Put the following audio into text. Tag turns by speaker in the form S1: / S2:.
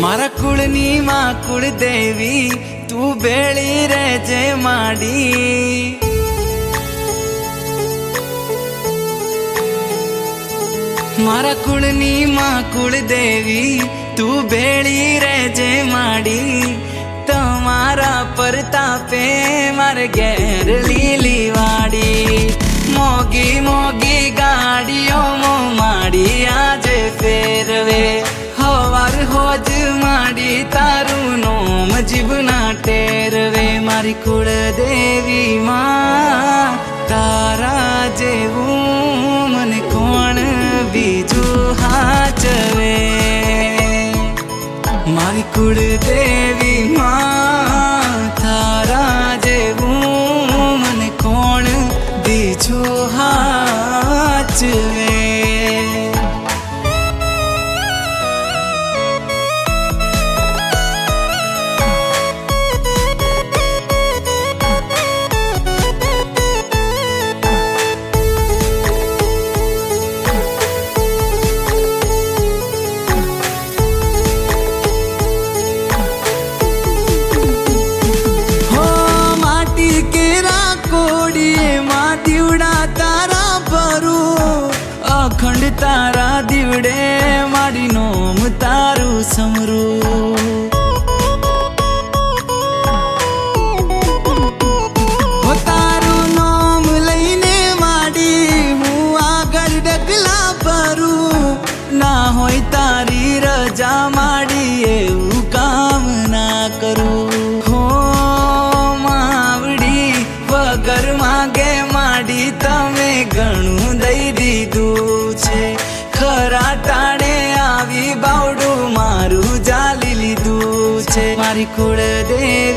S1: મારા કુળની માં કુળદેવી તું બેળી રહેજે માડી મારા કુળની માં કુળદેવી તું બેળી રહેજે માડી તમારા પરતાપે મારે ઘેર લીલી વાડી મોગી મોગી ગાડીઓ માડી આજે ફેરવે હવાર હોજ માડી તારું નોમ જીવના ટેરવે મારી કુળદેવી માં તારા જેવું મને કોણ બીજું હાચવે મારી કુળદેવી માં તારા જેવું મને કોણ બીજું હાચવે અખંડ તારા દીવડે મારી નોમ તારું સમરું તારું નોમ લઈને માડી હું આગળ ડગલા ભરું ના હોય તારી રજા માડી એવું કામ ના કરું હો માવડી વગર માગે માડી તમે ઘણું દઈ દીધું છે ખરા ટાણે આવી બાવડું મારું જાલી લીધું છે મારી કુળદેવી